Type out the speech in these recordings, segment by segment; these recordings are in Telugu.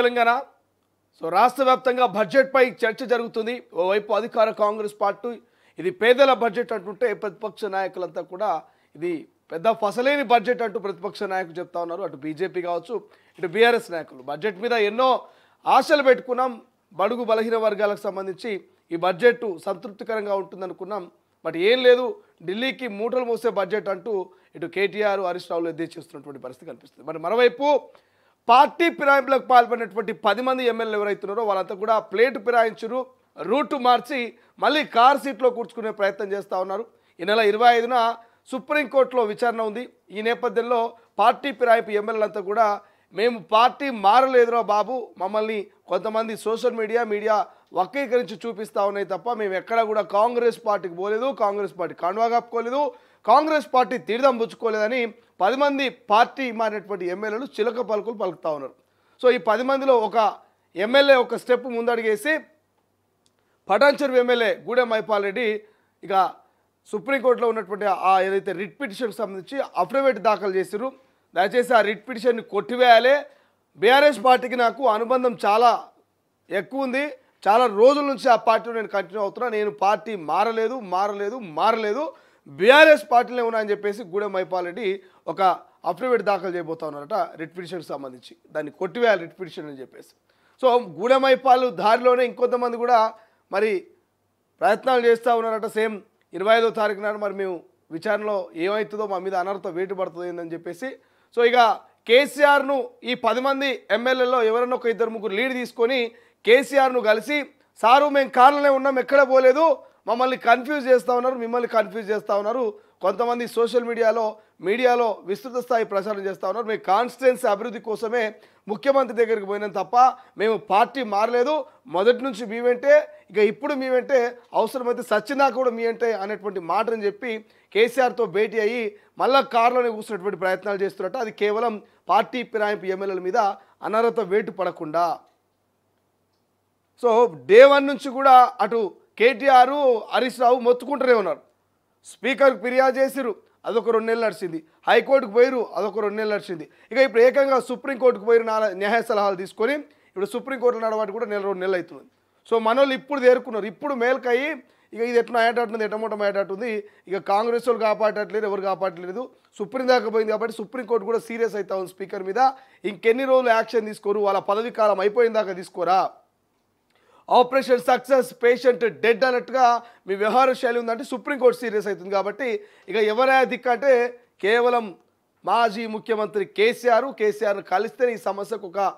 తెలంగాణ సో రాష్ట్ర వ్యాప్తంగా బడ్జెట్పై చర్చ జరుగుతుంది. ఓవైపు అధికార కాంగ్రెస్ పార్టీ ఇది పేదల బడ్జెట్ అంటుంటే ప్రతిపక్ష నాయకులంతా కూడా ఇది పెద్ద ఫసలేని బడ్జెట్ అంటూ ప్రతిపక్ష నాయకులు చెప్తా ఉన్నారు. అటు బీజేపీ కావచ్చు, ఇటు బీఆర్ఎస్ నాయకులు బడ్జెట్ మీద ఎన్నో ఆశలు పెట్టుకున్నాం. బడుగు బలహీన వర్గాలకు సంబంధించి ఈ బడ్జెట్ సంతృప్తికరంగా ఉంటుందనుకున్నాం. బట్ ఏం లేదు, ఢిల్లీకి మూటలు మోసే బడ్జెట్ అంటూ ఇటు కేటీఆర్, హరీష్ రావులు ఎద్దేచేస్తున్నటువంటి పరిస్థితి కనిపిస్తుంది. మరి మరోవైపు పార్టీ ఫిరాయింపులకు పాల్పడినటువంటి 10 మంది ఎమ్మెల్యేలు ఎవరైతున్నారో వాళ్ళంతా కూడా ప్లేటు ఫిరాయించురు, రూటు మార్చి మళ్ళీ కార్ సీట్లో కూర్చుకునే ప్రయత్నం చేస్తూ ఉన్నారు. ఈ నెల 25న సుప్రీంకోర్టులో విచారణ ఉంది. ఈ నేపథ్యంలో పార్టీ ఫిరాయింపు ఎమ్మెల్యేలంతా కూడా మేము పార్టీ మారలేదురా బాబు, మమ్మల్ని కొంతమంది సోషల్ మీడియా వక్రీకరించి చూపిస్తూ ఉన్నాయి తప్ప మేము ఎక్కడా కూడా కాంగ్రెస్ పార్టీకి పోలేదు, కాంగ్రెస్ పార్టీ కండువా కప్పుకోలేదు, కాంగ్రెస్ పార్టీ తీర్థం పుచ్చుకోలేదని 10 మంది పార్టీ మారినటువంటి ఎమ్మెల్యేలు చిలక పలుకులు పలుకుతూ ఉన్నారు. సో ఈ 10 మందిలో ఒక ఎమ్మెల్యే ఒక స్టెప్ ముందడిగేసి పటాన్చెరు ఎమ్మెల్యే గూడెం మైపాల్ రెడ్డి ఇక సుప్రీంకోర్టులో ఉన్నటువంటి ఆ ఏదైతే రిట్ పిటిషన్కి సంబంధించి అఫిడవిట్ దాఖలు చేశారు. దయచేసి ఆ రిట్ పిటిషన్ని కొట్టివేయాలి, బీఆర్ఎస్ పార్టీకి నాకు అనుబంధం చాలా ఎక్కువ ఉంది, చాలా రోజుల నుంచి ఆ పార్టీలో నేను కంటిన్యూ అవుతున్నా, నేను పార్టీ మారలేదు బీఆర్ఎస్ పార్టీలో ఉన్నా అని చెప్పేసి గూడెం మైపాల్ రెడ్డి ఒక అఫిడవిట్ దాఖలు చేయబోతా ఉన్నారట రిట్ పిటిషన్కి సంబంధించి. దాన్ని కొట్టివేయాలి రిట్ పిటిషన్ అని చెప్పేసి. సో గూడెం మైపాల్ దారిలోనే ఇంకొంతమంది కూడా మరి ప్రయత్నాలు చేస్తూ ఉన్నారట. సేమ్ 25వ తారీఖు నాడు మరి మేము విచారణలో ఏమవుతుందో మా మీద అనర్హత వేటు పడుతుంది అని చెప్పేసి. సో ఇక కేసీఆర్ను ఈ 10 మంది ఎమ్మెల్యేలో ఎవరన్నా ఒక 2-3 లీడ్ తీసుకొని కేసీఆర్ను కలిసి సారు మేము కార్లోనే ఉన్నాం, ఎక్కడ పోలేదు, మమ్మల్ని కన్ఫ్యూజ్ చేస్తూ ఉన్నారు, మిమ్మల్ని కన్ఫ్యూజ్ చేస్తూ ఉన్నారు, కొంతమంది సోషల్ మీడియాలో విస్తృత స్థాయి ప్రచారం చేస్తూ ఉన్నారు, మేము కాన్స్టిట్యున్సీ అభివృద్ధి కోసమే ముఖ్యమంత్రి దగ్గరికి పోయినాం తప్ప మేము పార్టీ మారలేదు, మొదటి నుంచి మీ వెంటే, ఇక ఇప్పుడు మీ వెంటే, అవసరమైతే సచ్చినా కూడా మీ వెంటే అనేటువంటి మాటని చెప్పి కేసీఆర్తో భేటీ అయ్యి మళ్ళా కారులోనే కూర్చున్నటువంటి ప్రయత్నాలు చేస్తున్నట్టు. అది కేవలం పార్టీ ఫిరాయింపు ఎమ్మెల్యేల మీద అనర్హత వేటు పడకుండా. సో డే 1 నుంచి కూడా అటు కేటీఆర్, హరీష్ రావు మొత్తుకుంటూనే ఉన్నారు. స్పీకర్కి ఫిర్యాదు చేసిరు, అదొక 2 నెలలు నడిచింది. హైకోర్టుకు పోయిరు, అదొక 2 నెలలు నడిచింది. ఇక ఇప్పుడు ఏకంగా సుప్రీంకోర్టుకు పోయిన న్యాయ సలహాలు తీసుకొని ఇప్పుడు సుప్రీంకోర్టులో నడవాటి కూడా 1-2 నెలలు అవుతుంది. సో మనోళ్ళు ఇప్పుడు తేరుకున్నారు, ఇప్పుడు మేల్కయ్యి ఇక ఇది ఎట్లా అయ్యేటట్టుంది, ఎట్టమూటం అయ్యేటట్టుంది, ఇక కాంగ్రెస్ వాళ్ళు కాపాడట్లేదు, ఎవరు కాపాడట్లేదు, సుప్రీం దాకా పోయింది కాబట్టి సుప్రీంకోర్టు కూడా సీరియస్ అవుతా ఉంది స్పీకర్ మీద. ఇంకెన్ని రోజులు యాక్షన్ తీసుకోరు, వాళ్ళ పదవి కాలం అయిపోయిన దాకా తీసుకోరా, ఆపరేషన్ సక్సెస్ పేషెంట్ డెడ్ అన్నట్టుగా మీ వ్యవహార శైలి ఉందంటే సుప్రీంకోర్టు సీరియస్ అవుతుంది. కాబట్టి ఇక ఎవరైనా దిక్కు అంటే కేవలం మాజీ ముఖ్యమంత్రి కేసీఆర్ను కలిస్తేనే ఈ సమస్యకు ఒక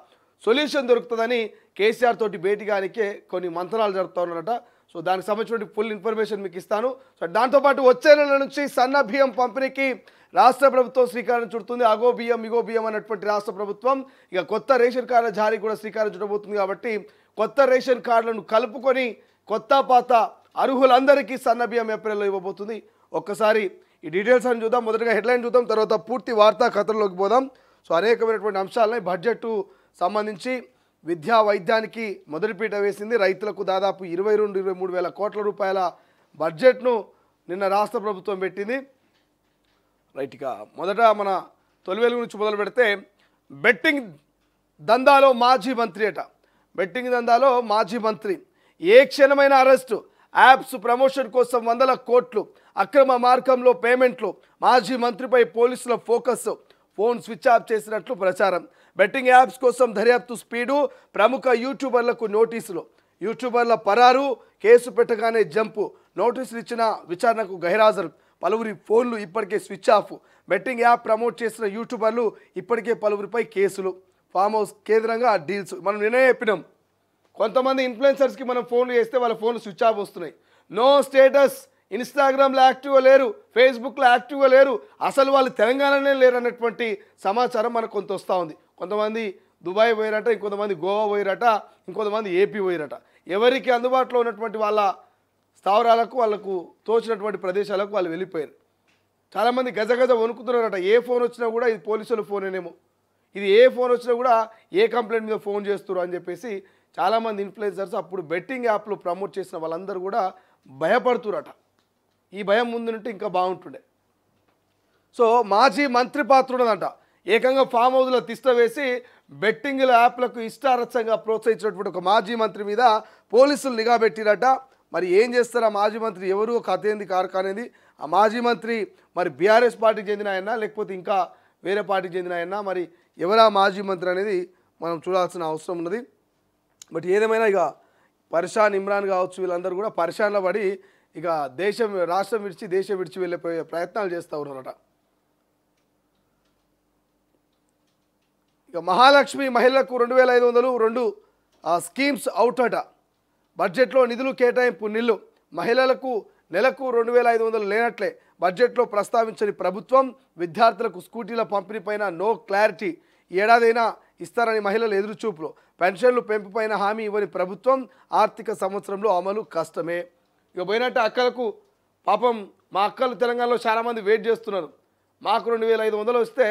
సొల్యూషన్ దొరుకుతుందని కేసీఆర్ తోటి భేటీగానికే కొన్ని మంత్రాలు జరుపుతూ ఉన్నారట. సో దానికి సంబంధించిన ఫుల్ ఇన్ఫర్మేషన్ మీకు ఇస్తాను. సో దాంతోపాటు వచ్చే నెల నుంచి సన్న బియ్యం పంపిణీకి రాష్ట్ర ప్రభుత్వం శ్రీకారం చుడుతుంది. అగో బియ్యం ఇగో బియ్యం అన్నటువంటి రాష్ట్ర ప్రభుత్వం ఇక కొత్త రేషన్ కార్డుల జారీ కూడా శ్రీకారం చుట్టబోతుంది. కాబట్టి కొత్త రేషన్ కార్డులను కలుపుకొని కొత్త పాత అర్హులందరికీ సన్న బియ్యం ఏప్రిల్లో ఇవ్వబోతుంది. ఒక్కసారి ఈ డీటెయిల్స్ అని చూద్దాం. మొదటగా హెడ్లైన్ చూద్దాం, తర్వాత పూర్తి వార్తా కథల్లోకి పోదాం. సో అనేకమైనటువంటి అంశాలని బడ్జెట్ సంబంధించి విద్యా వైద్యానికి మొదటిపీట వేసింది. రైతులకు దాదాపు 22-23 వేల కోట్ల రూపాయల బడ్జెట్ను నిన్న రాష్ట్ర ప్రభుత్వం పెట్టింది. రైట్గా మొదట మన తొలి వెలుగు నుంచి మొదలు పెడితే బెట్టింగ్ దందాలో మాజీ మంత్రి అట. బెట్టింగ్ దందాలో మాజీ మంత్రి ఏ క్షణమైన అరెస్టు, యాప్స్ ప్రమోషన్ కోసం 100 కోట్లు, అక్రమ మార్గంలో పేమెంట్లు, మాజీ మంత్రిపై పోలీసుల ఫోకస్, ఫోన్ స్విచ్ ఆఫ్ చేసినట్లు ప్రచారం, బెట్టింగ్ యాప్స్ కోసం దర్యాప్తు స్పీడు, ప్రముఖ యూట్యూబర్లకు నోటీసులు, యూట్యూబర్ల పరారు, కేసు పెట్టగానే జంపు, నోటీసులు ఇచ్చిన విచారణకు గైర్హాజరు, పలువురి ఫోన్లు ఇప్పటికే switch off, betting app promote చేసిన యూట్యూబర్లు ఇప్పటికే పలువురిపై కేసులు, ఫామ్ హౌస్ కేంద్రంగా డీల్స్. మనం నిన్నే చెప్పినాం, కొంతమంది ఇన్ఫ్లుయెన్సర్స్కి మనం ఫోన్లు చేస్తే వాళ్ళ ఫోన్లు స్విచ్ ఆఫ్ వస్తున్నాయి, నో స్టేటస్, ఇన్స్టాగ్రామ్లో యాక్టివ్గా లేరు, ఫేస్బుక్లో యాక్టివ్గా లేరు, అసలు వాళ్ళు తెలంగాణనే లేరు అన్నటువంటి సమాచారం మనకు కొంత వస్తూ ఉంది. కొంతమంది దుబాయ్ పోయారట, ఇంకొంతమంది గోవా పోయారట, ఇంకొంతమంది ఏపీ పోయారట. ఎవరికి అందుబాటులో ఉన్నటువంటి వాళ్ళ స్థావరాలకు వాళ్ళకు తోచినటువంటి ప్రదేశాలకు వాళ్ళు వెళ్ళిపోయారు. చాలామంది గజగజ వణుకుతున్నారట. ఏ ఫోన్ వచ్చినా కూడా ఇది పోలీసుల ఫోనేనేమో, ఇది ఏ ఫోన్ వచ్చినా కూడా ఏ కంప్లైంట్ మీద ఫోన్ చేస్తారు అని చెప్పేసి చాలామంది ఇన్ఫ్లుయెన్సర్స్ అప్పుడు బెట్టింగ్ యాప్లు ప్రమోట్ చేసిన వాళ్ళందరూ కూడా భయపడుతురట. ఈ భయం ముందు నుండి ఇంకా బాగుంటుండే. సో మాజీ మంత్రి పాత్రుడదంట. ఏకంగా ఫామ్ హౌస్లో తిష్ట వేసి బెట్టింగ్ల యాప్లకు ఇష్టారచ్చంగా ప్రోత్సహించినటువంటి ఒక మాజీ మంత్రి మీద పోలీసులు నిఘా పెట్టిరట. మరి ఏం చేస్తారు ఆ మాజీ మంత్రి, ఎవరు, కథ ఏంది, కార్ఖానేది? ఆ మాజీ మంత్రి మరి బీఆర్ఎస్ పార్టీకి చెందిన ఆయన లేకపోతే ఇంకా వేరే పార్టీకి చెందిన ఆయన, మరి ఎవరా మాజీ మంత్రి అనేది మనం చూడాల్సిన అవసరం ఉన్నది. బట్ ఏదేమైనా ఇక పరేషాన్ ఇమ్రాన్ కావచ్చు, వీళ్ళందరూ కూడా పరేషాన్లో పడి ఇక రాష్ట్రం విడిచి దేశం విడిచి వెళ్ళిపోయే ప్రయత్నాలు చేస్తూ ఉన్నారట. ఇక మహాలక్ష్మి మహిళలకు 2500 2 స్కీమ్స్ అవుట్ అట. బడ్జెట్లో నిధులు కేటాయింపు నిల్లు. మహిళలకు నెలకు 2500 లేనట్లే. బడ్జెట్లో ప్రస్తావించని ప్రభుత్వం. విద్యార్థులకు స్కూటీల పంపిణీపైన నో క్లారిటీ. ఏడాదైనా ఇస్తారని మహిళలు ఎదురుచూపులు. పెన్షన్లు పెంపుపైన హామీ ఇవ్వని ప్రభుత్వం. ఆర్థిక సంవత్సరంలో అమలు కష్టమే. ఇక పోయినట్టు అక్కలకు పాపం మా అక్కలు తెలంగాణలో చాలామంది వెయిట్ చేస్తున్నారు. మాకు 2500 వస్తే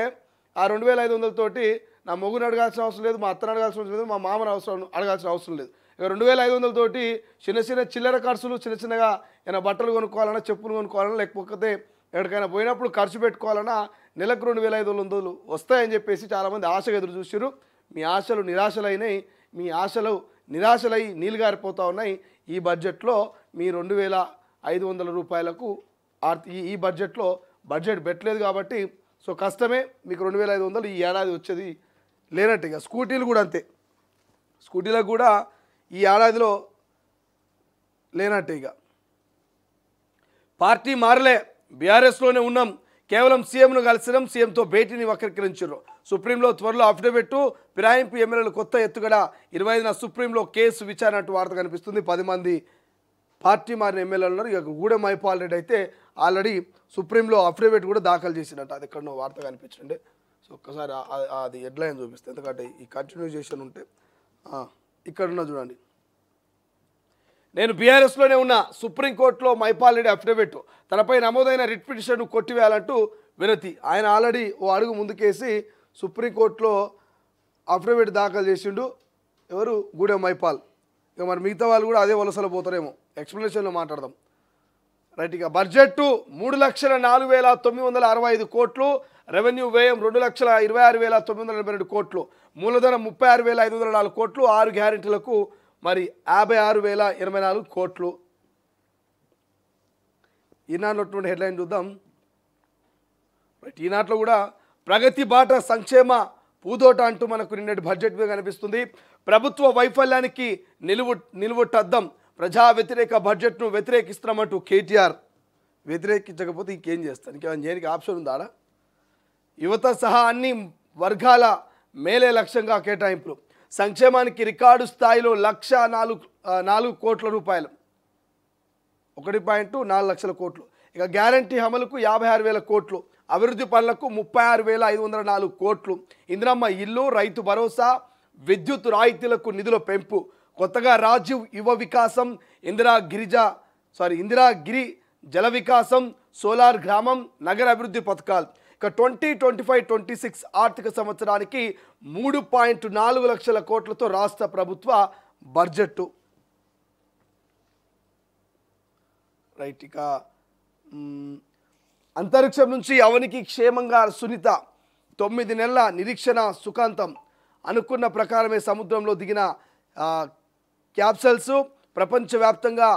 ఆ 2500 తోటి నా మొగుని అడగాల్సిన అవసరం లేదు, మా అత్తను అడగాల్సిన అవసరం లేదు, మా మామను అడగాల్సిన అవసరం లేదు. ఇక 2500 తోటి చిన్న చిల్లర ఖర్చులు, చిన్నగా ఏమైనా బట్టలు కొనుక్కోవాలన్నా, చెప్పులు కొనుక్కోవాలన్నా, లేకపోతే ఎక్కడికైనా పోయినప్పుడు ఖర్చు పెట్టుకోవాలన్నా నెలకు 2500 వస్తాయని చెప్పేసి చాలామంది ఆశగా ఎదురు చూసారు. మీ ఆశలు నిరాశలైనాయి. మీ ఆశలు నిరాశలై నీళ్ళు గారిపోతూ ఉన్నాయి. ఈ బడ్జెట్లో మీ 2500 రూపాయలకు ఈ బడ్జెట్లో బడ్జెట్ పెట్టలేదు కాబట్టి సో కష్టమే. మీకు 2500 ఈ ఏడాది వచ్చేది లేనట్టు. ఇక స్కూటీలు కూడా అంతే, స్కూటీలకు కూడా ఈ ఏడాదిలో లేనట్టే. ఇక పార్టీ మారలే, బీఆర్ఎస్లోనే ఉన్నాం, కేవలం సీఎంను కలిసినాం, సీఎంతో భేటీని వక్రీకరించారు. సుప్రీంలో త్వరలో అఫిడవిట్, ఫిరాయింపు ఎమ్మెల్యేలు కొత్త ఎత్తుగడ. 25న సుప్రీంలో కేసు విచారణ అంటూ వార్త కనిపిస్తుంది. 10 మంది పార్టీ మారిన ఎమ్మెల్యేలు ఉన్నారు. ఇక గూడెం మైపాల్ రెడ్డి అయితే ఆల్రెడీ సుప్రీంలో అఫిడవిట్ కూడా దాఖలు చేసినట్టు అది ఎక్కడో వార్త కనిపించండి. సో ఒక్కసారి అది హెడ్లైన్ చూపిస్తే, ఎందుకంటే ఈ కంటిన్యూజేషన్ ఉంటే ఇక్కడున్న చూడండి. నేను బీఆర్ఎస్లోనే ఉన్నా, సుప్రీంకోర్టులో మైపాల్ రెడ్డి అఫిడవిట్, తనపై నమోదైన రిట్ పిటిషన్ను కొట్టివేయాలంటూ వినతి. ఆయన ఆల్రెడీ ఓ అడుగు ముందుకేసి సుప్రీంకోర్టులో అఫిడవిట్ దాఖలు చేసిండు. ఎవరు? గూడెం మైపాల్. ఇక మరి మిగతా వాళ్ళు కూడా అదే వలసలో పోతారేమో, ఎక్స్ప్లెనేషన్లో మాట్లాడదాం. రైట్. ఇక బడ్జెట్ 3,04,965 కోట్లు, రెవెన్యూ వ్యయం 2,26,982 కోట్లు, మూలధనం 36,504 కోట్లు, 6 గ్యారెంటీలకు మరి 56,084 కోట్లు. ఈనాటిలో హెడ్లైన్ చూద్దాం. రైట్. ఈనాటిలో కూడా ప్రగతి బాట సంక్షేమ పూదోట అంటూ మనకు నిన్నటి బడ్జెట్ మీద కనిపిస్తుంది. ప్రభుత్వ వైఫల్యానికి నిలువుటద్దం, ప్రజా వ్యతిరేక బడ్జెట్ను వ్యతిరేకిస్తున్నామంటూ కేటీఆర్. వ్యతిరేకించకపోతే ఇంకేం చేస్తాను, ఇంకేమైనా చేయడానికి ఆప్షన్ ఉందా? యువత సహా అన్ని వర్గాల మేలే లక్ష్యంగా కేటాయింపులు. సంక్షేమానికి రికార్డు స్థాయిలో 1,04 కోట్ల రూపాయలు, 1.4 లక్షల కోట్లు. ఇక గ్యారంటీ అమలుకు 56,000 కోట్లు, అభివృద్ధి పనులకు 36,504 కోట్లు, ఇందిరమ్మ ఇల్లు, రైతు భరోసా, విద్యుత్ రాయితీలకు నిధుల పెంపు, కొత్తగా రాజీవ్ యువ వికాసం, ఇందిరాగిరి జల వికాసం, సోలార్ గ్రామం, నగర అభివృద్ధి పథకాలు. ఇక 2025-26 ఆర్థిక సంవత్సరానికి 3.4 లక్షల కోట్లతో రాష్ట్ర ప్రభుత్వ బడ్జెట్. రైట్. ఇక అంతరిక్షం నుంచి అవనికి క్షేమంగా సునీత, 9 నెలల నిరీక్షణ సుఖాంతం. అనుకున్న ప్రకారమే సముద్రంలో దిగిన క్యాప్సల్స్, ప్రపంచవ్యాప్తంగా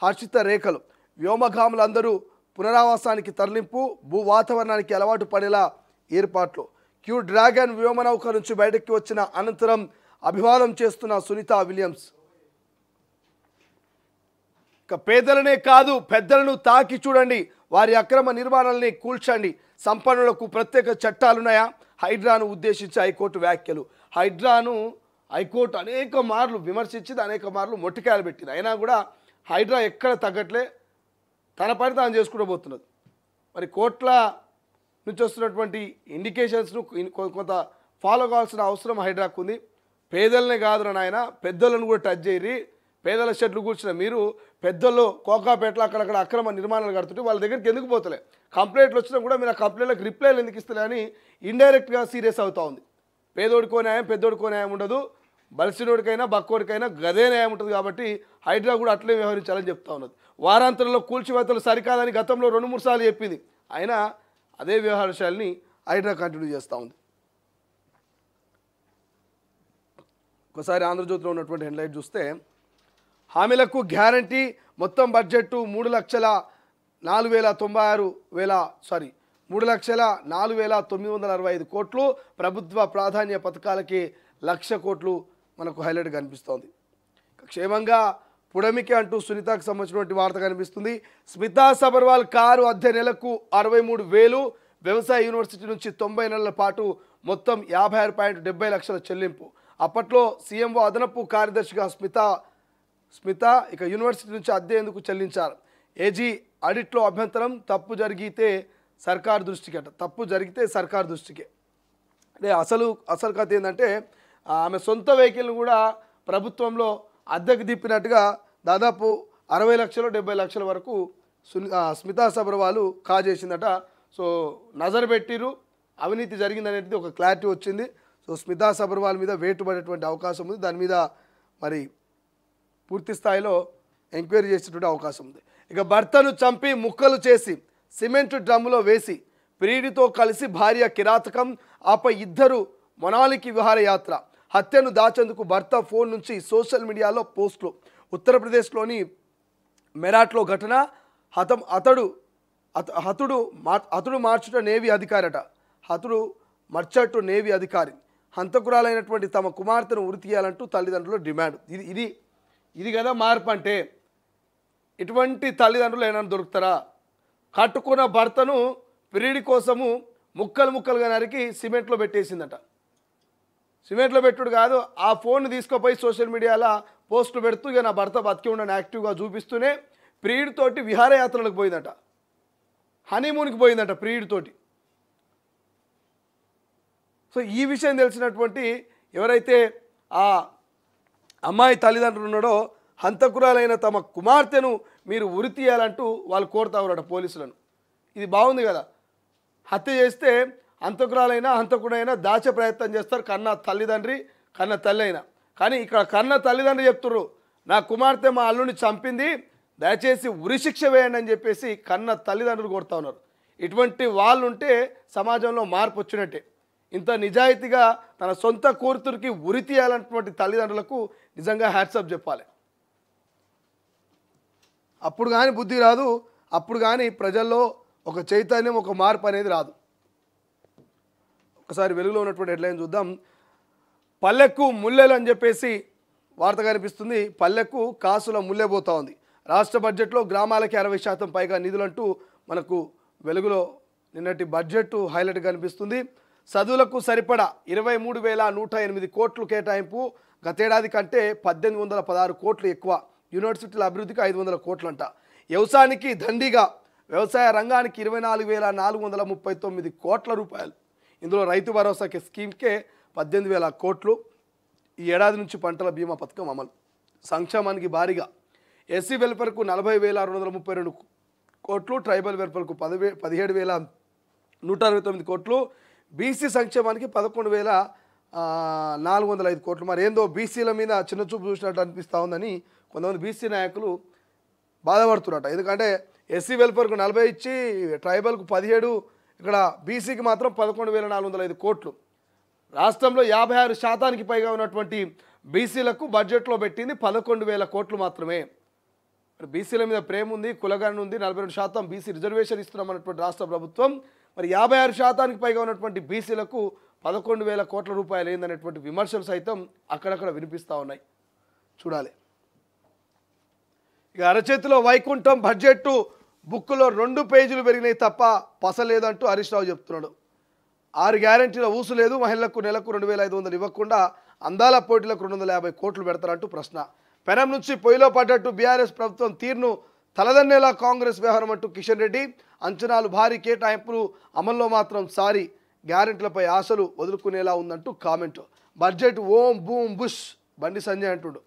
హర్షిత రేఖలు. వ్యోమగాములందరూ పునరావాసానికి తరలింపు, భూ వాతావరణానికి అలవాటు పడేలా ఏర్పాట్లు. క్యూ డ్రాగన్ వ్యోమనౌక నుంచి బయటకు వచ్చిన అనంతరం అభివాదం చేస్తున్న సునీత విలియమ్స్. ఇక పేదలనే కాదు పెద్దలను తాకి చూడండి, వారి అక్రమ నిర్మాణాలని కూల్చండి, సంపన్నులకు ప్రత్యేక చట్టాలున్నాయా? హైడ్రాను ఉద్దేశించి హైకోర్టు వ్యాఖ్యలు. హైడ్రాను హైకోర్టు అనేక మార్లు విమర్శించింది, అనేక మార్లు మొట్టికాయలు పెట్టింది. అయినా కూడా హైడ్రా ఎక్కడ తగ్గట్లే, తన పని తాను చేసుకుంటూ పోతున్నది. మరి కోట్ల నుంచి వస్తున్నటువంటి ఇండికేషన్స్ను కొంత ఫాలో కావాల్సిన అవసరం హైడ్రాకు ఉంది. పేదలనే కాదు నాయన, పెద్దలను కూడా టచ్ చేయరి. పేదల షెడ్లు కూర్చున్న మీరు పెద్దల్లో కోకాపేటలో అక్కడక్కడ అక్రమ నిర్మాణాలు కడుతుంటే వాళ్ళ దగ్గరికి ఎందుకు పోతలే? కంప్లైంట్లు వచ్చినా కూడా మీరు ఆ కంప్లైంట్లకు రిప్లైలు ఎందుకు ఇస్తలే అని ఇండైరెక్ట్గా సీరియస్ అవుతూ ఉంది. పేదోడికో న్యాయం పెద్దోడికో న్యాయం ఉండదు, బలిసినోడికైనా బక్కోడికైనా గదే న్యాయం ఉంటుంది. కాబట్టి హైడ్రా కూడా అట్లే వ్యవహరించాలని చెప్తా ఉన్నది. వారాంతంలో కూల్చివేతలు సరికాదని గతంలో 2-3 సార్లు చెప్పింది. అయినా అదే వ్యవహార శైలిని హైడ్రా కంటిన్యూ చేస్తూ ఉంది. ఒకసారి ఆంధ్రజ్యోతిలో ఉన్నటువంటి హెడ్లైన్ చూస్తే హామీలకు గ్యారంటీ మొత్తం బడ్జెట్ 3,04,965 కోట్లు ప్రభుత్వ ప్రాధాన్య పథకాలకి 1,00,000 కోట్లు మనకు హైలైట్ కనిపిస్తోంది. క్షేమంగా పుడమికి అంటూ సునీతకు సంబంధించినటువంటి వార్త కనిపిస్తుంది. స్మితా సబర్వాల్ కారు అద్దె నెలకు 63,000, వ్యవసాయ యూనివర్సిటీ నుంచి 90 నెలల పాటు మొత్తం 56.70 లక్షల చెల్లింపు. అప్పట్లో సీఎంఓ అదనపు కార్యదర్శిగా స్మిత ఇక యూనివర్సిటీ నుంచి అద్దె ఎందుకు చెల్లించారు? ఏజీ ఆడిట్లో అభ్యంతరం, తప్పు జరిగితే సర్కార్ దృష్టికే. అంటే అసలు కథ ఏంటంటే ఆమె సొంత వెహికల్ను కూడా ప్రభుత్వంలో అద్దెకు తిప్పినట్టుగా దాదాపు 60 లక్షలు 70 లక్షల వరకు స్మితా సబర్వాల్ కాజేసిందట. సో నజర్ పెట్టిరు, అవినీతి జరిగిందనేది ఒక క్లారిటీ వచ్చింది. సో స్మితా సబర్వాల్ మీద వేటు పడేటువంటి అవకాశం ఉంది. దాని మీద మరి పూర్తి స్థాయిలో ఎంక్వైరీ చేసేటువంటి అవకాశం ఉంది. ఇక భర్తను చంపి ముక్కలు చేసి సిమెంట్ డ్రమ్ములో వేసి ప్రియుడితో కలిసి భార్య కిరాతకం, ఆపై ఇద్దరు మొనాలికి విహారయాత్ర. హత్యను దాచేందుకు భర్త ఫోన్ నుంచి సోషల్ మీడియాలో పోస్టులు. ఉత్తరప్రదేశ్లోని మెరాట్లో ఘటన. హతుడు మార్చుట నేవీ అధికారట. హతుడు మర్చట్టు నేవీ అధికారి. హంతకురాలైనటువంటి తమ కుమార్తెను ఉరి తీయాలంటూ తల్లిదండ్రుల డిమాండ్. ఇది కదా మార్పు అంటే. ఇటువంటి తల్లిదండ్రులు ఏమైనా దొరుకుతారా? కట్టుకున్న భర్తను పిరిడి కోసము ముక్కలుగా నరికి సిమెంట్లో పెట్టేసిందట. సిమెంట్లో పెట్టుడు కాదు, ఆ ఫోన్ తీసుకుపోయి సోషల్ మీడియాలో పోస్టులు పెడుతూ ఇక నా భర్త బతికి ఉండని యాక్టివ్గా చూపిస్తూనే ప్రియుడితోటి విహారయాత్రలకు పోయిందట, హనీమూన్కి పోయిందట ప్రియుడితోటి. సో ఈ విషయం తెలిసినటువంటి ఎవరైతే ఆ అమ్మాయి తల్లిదండ్రులు ఉన్నాడో హంతకురాలైన తమ కుమార్తెను మీరు ఉరి తీయాలంటూ వాళ్ళు కోరుతా ఉన్నారట పోలీసులను. ఇది బాగుంది కదా. హత్య చేస్తే హంతకుడైనా దాచే ప్రయత్నం చేస్తారు కన్న తల్లిదండ్రి, కన్న తల్లి అయినా. కానీ ఇక్కడ కన్న తల్లిదండ్రి చెప్తుర్రు, నా కుమార్తె మా అల్లుని చంపింది, దయచేసి ఉరిశిక్ష వేయండి అని చెప్పేసి కన్న తల్లిదండ్రులు కోరుతా ఉన్నారు. ఇటువంటి వాళ్ళు ఉంటే సమాజంలో మార్పు వచ్చినట్టే. ఇంత నిజాయితీగా తన సొంత కూతురికి ఉరి తీయాలన్నటువంటి తల్లిదండ్రులకు నిజంగా హ్యాట్సప్ చెప్పాలి. అప్పుడు కానీ బుద్ధి రాదు, అప్పుడు కానీ ప్రజల్లో ఒక చైతన్యం, ఒక మార్పు అనేది రాదు. ఒకసారి వెలుగులో ఉన్నటువంటి హెడ్లైన్ చూద్దాం. పల్లెకు ముల్లెలు అని చెప్పేసి వార్త కనిపిస్తుంది. పల్లెకు కాసుల ముల్లె పోతా ఉంది. రాష్ట్ర బడ్జెట్లో గ్రామాలకి 60% పైగా నిధులంటూ మనకు వెలుగులో నిన్నటి బడ్జెట్ హైలైట్ కనిపిస్తుంది. చదువులకు సరిపడా 23,108 కోట్లు కేటాయింపు. గతేడాది కంటే 1,816 కోట్లు ఎక్కువ. యూనివర్సిటీల అభివృద్ధికి 500 కోట్లంట. వ్యవసాయానికి దండిగా వ్యవసాయ రంగానికి 24,439 కోట్ల రూపాయలు. ఇందులో రైతు భరోసా స్కీమ్కే 18,000 కోట్లు. ఈ ఏడాది నుంచి పంటల బీమా పథకం అమలు. సంక్షేమానికి భారీగా ఎస్సీ వెల్ఫేర్కు 40,232 కోట్లు, ట్రైబల్ వెల్ఫేర్కు 17,169 కోట్లు, బీసీ సంక్షేమానికి 11,405 కోట్లు. మరి ఏందో బీసీల మీద చిన్నచూపు చూసినట్టు అనిపిస్తూ ఉందని కొంతమంది బీసీ నాయకులు బాధపడుతున్నట్ట. ఎందుకంటే ఎస్సీ వెల్ఫేర్కు 40 ఇచ్చి ట్రైబల్కు 17, ఇక్కడ బీసీకి మాత్రం 11,405 కోట్లు. రాష్ట్రంలో 56% పైగా ఉన్నటువంటి బీసీలకు బడ్జెట్లో పెట్టింది 11,000 కోట్లు మాత్రమే. మరి బీసీల మీద ప్రేమ ఉంది, కులగణన ఉంది, 42% బీసీ రిజర్వేషన్ ఇస్తున్నామన్నటువంటి రాష్ట్ర ప్రభుత్వం మరి 56% పైగా ఉన్నటువంటి బీసీలకు 11,000 కోట్ల రూపాయలు ఏందనేటువంటి విమర్శలు సైతం అక్కడక్కడ వినిపిస్తూ ఉన్నాయి. చూడాలి. ఇక అరచేతిలో వైకుంఠం బడ్జెట్ బుక్లో 2 పేజీలు పెరిగినాయి తప్ప పసలేదంటూ హరీష్ రావు చెప్తున్నాడు. 6 గ్యారెంటీల ఊసు లేదు. మహిళలకు నెలకు 2,500 ఇవ్వకుండా అందాల పోటీలకు 250 కోట్లు పెడతారంటూ ప్రశ్న. పెనం నుంచి పొయ్యిలో పడ్డట్టు బీఆర్ఎస్ ప్రభుత్వం తీరును తలదన్నేలా కాంగ్రెస్ వ్యవహారం అంటూ కిషన్ రెడ్డి. అంచనాలు భారీ, కేటాయింపులు అమల్లో మాత్రం సారీ, గ్యారెంటీలపై ఆశలు వదులుకునేలా ఉందంటూ కామెంట్. బడ్జెట్ ఓం boom bush Bandi Sanjay అంటుడు.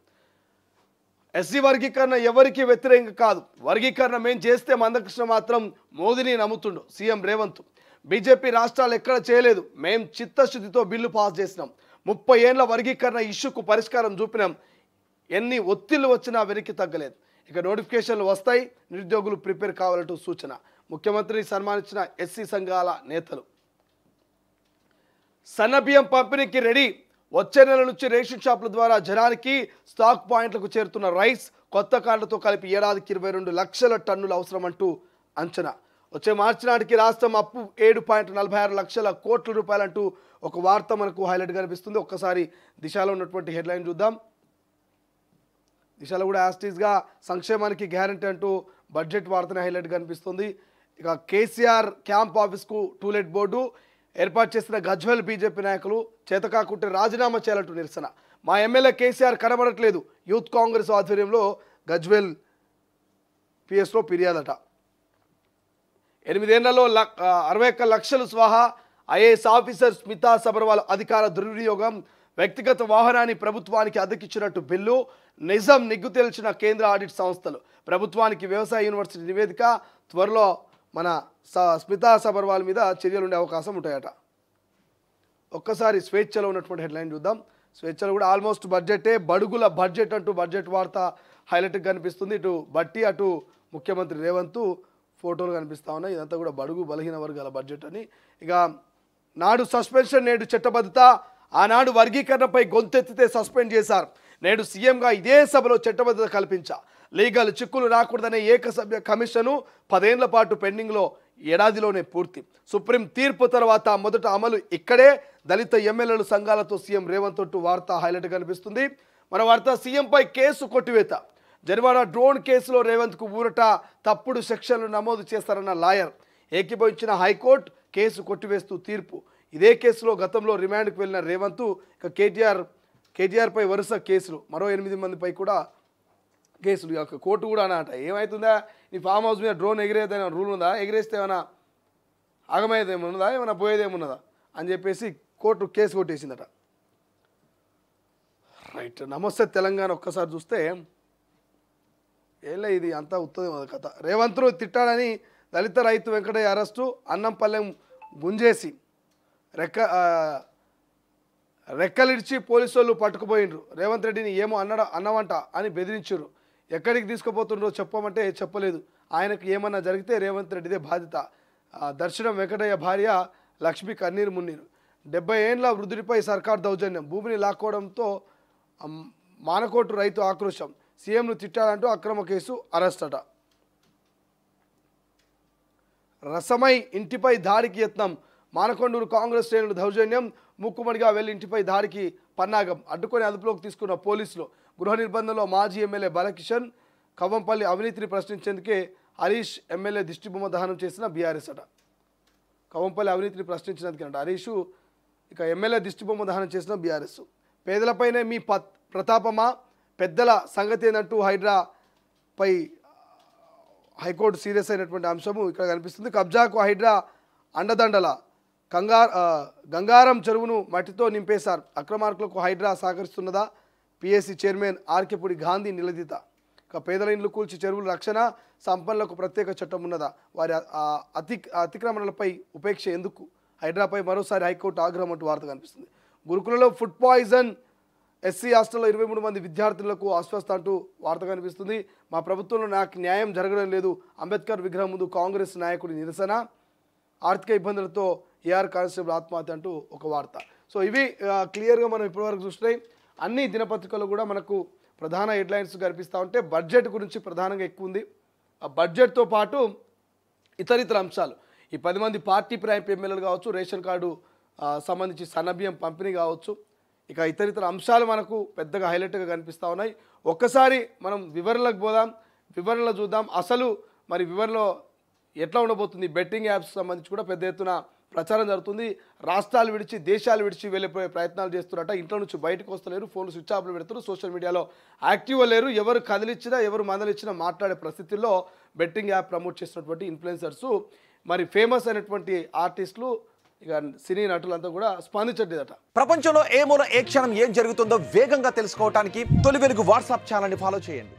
SC వర్గీకరణ ఎవరికి వ్యతిరేకంగా కాదు, వర్గీకరణ మేం చేస్తే మందకృష్ణ మాత్రం మోదీని నమ్ముతుండు సీఎం రేవంత్. బీజేపీ రాష్ట్రాలు ఎక్కడ చేయలేదు, మేం చిత్తశుద్ధితో బిల్లు పాస్ చేసినాం. 30 ఏళ్ల వర్గీకరణ ఇష్యూకు పరిష్కారం చూపినాం. ఎన్ని ఒత్తిళ్లు వచ్చినా వెనక్కి తగ్గలేదు. ఇక నోటిఫికేషన్లు వస్తాయి, నిరుద్యోగులు ప్రిపేర్ కావాలంటూ సూచన. ముఖ్యమంత్రిని సన్మానించిన ఎస్సీ సంఘాల నేతలు. సన్నబియ్యం పంపిణీకి రెడీ, వచ్చే నెల నుంచి రేషన్ షాపుల ద్వారా జనానికి స్టాక్ పాయింట్లకు చేరుతున్న రైస్ కొత్త కార్డులతో కలిపి ఏడాదికి 22 లక్షల టన్నులు అవసరం అంటూ అంచనా. వచ్చే మార్చి నాటికి రాష్ట్రం అప్పు 7.46 లక్షల కోట్ల రూపాయలంటూ ఒక వార్త మనకు హైలైట్ కనిపిస్తుంది. ఒక్కసారి దిశలో ఉన్నటువంటి హెడ్లైన్ చూద్దాం. దిశలో కూడా యాస్టీస్గా సంక్షేమానికి గ్యారంటీ అంటూ బడ్జెట్ వార్తనే హైలైట్ కనిపిస్తుంది. ఇక కేసీఆర్ క్యాంప్ ఆఫీస్కు టూలెట్ బోర్డు ఏర్పాటు చేసిన గజ్వెల్ బీజేపీ నాయకులు చేతకాకుంటే రాజీనామా చేయాలంటూ నిరసన. మా ఎమ్మెల్యే కేసీఆర్ కనబడట్లేదు, యూత్ కాంగ్రెస్ ఆధ్వర్యంలో గజ్వెల్ పిఎస్లో ఫిర్యాదట. 8 ఏళ్లలో 61 లక్షలు స్వాహా. ఐఏఎస్ ఆఫీసర్ స్మితా సబర్వాల్ అధికార దుర్వినియోగం. వ్యక్తిగత వాహనాన్ని ప్రభుత్వానికి అద్దెకిచ్చినట్టు బిల్లు. నిజం నిగ్గు తేల్చిన కేంద్ర ఆడిట్ సంస్థలు. ప్రభుత్వానికి వ్యవసాయ యూనివర్సిటీ నివేదిక. త్వరలో మన స్మితా సబర్వాల్ మీద చర్యలు ఉండే అవకాశం ఉంటాయట. ఒక్కసారి స్వేచ్ఛలో ఉన్నటువంటి హెడ్లైన్ చూద్దాం. స్వేచ్ఛలో కూడా ఆల్మోస్ట్ బడ్జెటే, బడుగుల బడ్జెట్ అంటూ బడ్జెట్ వార్త హైలైట్గా కనిపిస్తుంది. ఇటు బట్టి అటు ముఖ్యమంత్రి రేవంత్ ఫోటోలు కనిపిస్తూ ఉన్నాయి. ఇదంతా కూడా బడుగు బలహీన వర్గాల బడ్జెట్ అని. ఇక నాడు సస్పెన్షన్, నేడు చట్టబద్ధత. ఆనాడు వర్గీకరణపై గొంతెత్తితే సస్పెండ్ చేశారు. నేడు సీఎంగా ఇదే సభలో చట్టబద్ధత కల్పించా. లీగల్ చిక్కులు రాకూడదనే ఏకసభ్య కమిషను 10 ఏళ్ల పాటు పెండింగ్లో, ఏడాదిలోనే పూర్తి. సుప్రీం తీర్పు తర్వాత మొదట అమలు ఇక్కడే. దళిత ఎమ్మెల్యేలు సంఘాలతో సీఎం రేవంత్ తోటి వార్త హైలైట్ కనిపిస్తుంది. మన వార్త సీఎంపై కేసు కొట్టివేత. జర్వాడ డ్రోన్ కేసులో రేవంత్కు ఊరట. తప్పుడు సెక్షన్లు నమోదు చేస్తారన్న లాయర్. ఏకీభవించిన హైకోర్టు కేసు కొట్టివేస్తూ తీర్పు. ఇదే కేసులో గతంలో రిమాండ్కు వెళ్ళిన రేవంత్ ఇక కేటీఆర్పై వరుస కేసులు, మరో 8 మందిపై కూడా కేసులు. ఇక కోర్టు కూడా అన్నట ఏమవుతుందా, నీ ఫామ్ హౌస్ మీద డ్రోన్ ఎగిరేదైనా రూల్ ఉందా, ఎగిరేస్తే ఏమైనా ఆగమయ్యేది ఏమున్నదా, ఏమైనా పోయేదేమున్నదా అని చెప్పేసి కోర్టు కేసు కొట్టేసిందట. రైట్, నమస్తే తెలంగాణ. ఒక్కసారి చూస్తే ఏలే ఇది అంతా ఉత్తది కథ. రేవంత్ను తిట్టాడని దళిత రైతు వెంకటయ్య అరెస్టు. అన్నంపల్లెం గుంజేసి రెక్కలిడిచి పోలీసు వాళ్ళు పట్టుకుపోయిండ్రు. రేవంత్ రెడ్డిని ఏమో అన్నవంట అని బెదిరించారు. ఎక్కడికి తీసుకుపోతుండ్రో చెప్పమంటే చెప్పలేదు. ఆయనకు ఏమన్నా జరిగితే రేవంత్ రెడ్డిదే బాధ్యత. దర్శనం వెంకటయ్య భార్య లక్ష్మి కన్నీరు మున్నీరు. 70 ఏళ్ల వృద్ధుడిపై సర్కార్ దౌర్జన్యం. భూమిని లాక్కోవడంతో మానకోటు రైతు ఆక్రోశం. సీఎంను తిట్టాడంటూ అక్రమ కేసు, అరెస్ట్ అట. రసమై ఇంటిపై దాడికి యత్నం. మానకొండూరు కాంగ్రెస్ శ్రేణులు దౌర్జన్యం. ముక్కుమడిగా వెళ్లి ఇంటిపై దాడికి పన్నాగం. అడ్డుకొని అదుపులోకి తీసుకున్న పోలీసులు. గృహ నిర్బంధంలో మాజీ ఎమ్మెల్యే బాలకిషన్. కవ్వంపల్లి అవినీతిని ప్రశ్నించేందుకే హరీష్ ఎమ్మెల్యే దిష్టిబొమ్మ దహనం చేసిన బీఆర్ఎస్ అట. కవ్వంపల్లి అవినీతిని ప్రశ్నించినందుకే అంట హరీష్ ఇక ఎమ్మెల్యే దిష్టిబొమ్మ దహనం చేసిన బీఆర్ఎస్. పేదలపైనే మీ ప్రతాపమా, పెద్దల సంగతి ఏందంటూ హైడ్రాపై హైకోర్టు సీరియస్ అయినటువంటి అంశము ఇక్కడ కనిపిస్తుంది. కబ్జాకు హైడ్రా అండదండల. గంగారం చెరువును మట్టితో నింపేశారు. అక్రమార్కులకు హైడ్రా సహకరిస్తున్నదా? పిఎస్సి చైర్మన్ ఆర్కెపుడి గాంధీ నిలదీత. ఇక పేదల ఇండ్లు కూల్చి చెరువుల రక్షణ. సంపన్నులకు ప్రత్యేక చట్టం ఉన్నదా? వారి అతిక్రమణలపై ఉపేక్ష ఎందుకు? హైడ్రాపై మరోసారి హైకోర్టు ఆగ్రహం అంటూ వార్త కనిపిస్తుంది. గురుకులలో ఫుడ్ పాయిజన్. ఎస్సీ హాస్టల్లో 23 మంది విద్యార్థులకు అస్వస్థ అంటూ వార్త కనిపిస్తుంది. మా ప్రభుత్వంలో నాకు న్యాయం జరగడం లేదు. అంబేద్కర్ విగ్రహం ముందు కాంగ్రెస్ నాయకుడి నిరసన. ఆర్థిక ఇబ్బందులతో ఏఆర్ కానిస్టేబుల్ ఆత్మహత్య అంటూ ఒక వార్త. సో ఇవి క్లియర్గా మనం ఇప్పటివరకు చూస్తున్నాయి. అన్ని దినపత్రికలు కూడా మనకు ప్రధాన హెడ్లైన్స్ కనిపిస్తూ ఉంటే బడ్జెట్ గురించి ప్రధానంగా ఎక్కువ ఉంది. ఆ బడ్జెట్తో పాటు ఇతర అంశాలు, ఈ 10 మంది పార్టీ ప్రైమ్ ఎమ్మెల్యేలు కావచ్చు, రేషన్ కార్డు సంబంధించి సన్నబియ్యం పంపిణీ కావచ్చు, ఇక ఇతర అంశాలు మనకు పెద్దగా హైలైట్గా కనిపిస్తూ ఉన్నాయి. ఒక్కసారి మనం వివరణలకు పోదాం, వివరణలో చూద్దాం. అసలు మరి వివరణలో ఎట్లా ఉండబోతుంది? బెట్టింగ్ యాప్స్ సంబంధించి కూడా పెద్ద ఎత్తున ప్రచారం జరుగుతుంది. రాష్ట్రాలు విడిచి దేశాలు విడిచి వెళ్ళిపోయే ప్రయత్నాలు చేస్తున్నారట. ఇంట్లో నుంచి బయటకు వస్తలేరు, ఫోన్లు స్విచ్ ఆఫ్లో పెడుతున్నారు, సోషల్ మీడియాలో యాక్టివ్గా లేరు. ఎవరు కదిలిచ్చినా ఎవరు మందలిచ్చినా మాట్లాడే పరిస్థితుల్లో బెట్టింగ్ యాప్ ప్రమోట్ చేసినటువంటి ఇన్ఫ్లుయెన్సర్స్, మరి ఫేమస్ అయినటువంటి ఆర్టిస్టులు, ఇక సినీ నటులంతా కూడా స్పందించట్లేదట. ప్రపంచంలో ఏ మూల ఏ క్షణం ఏం జరుగుతుందో వేగంగా తెలుసుకోవడానికి తొలి వెలుగు వాట్సాప్ ఛానల్ని ఫాలో చేయండి.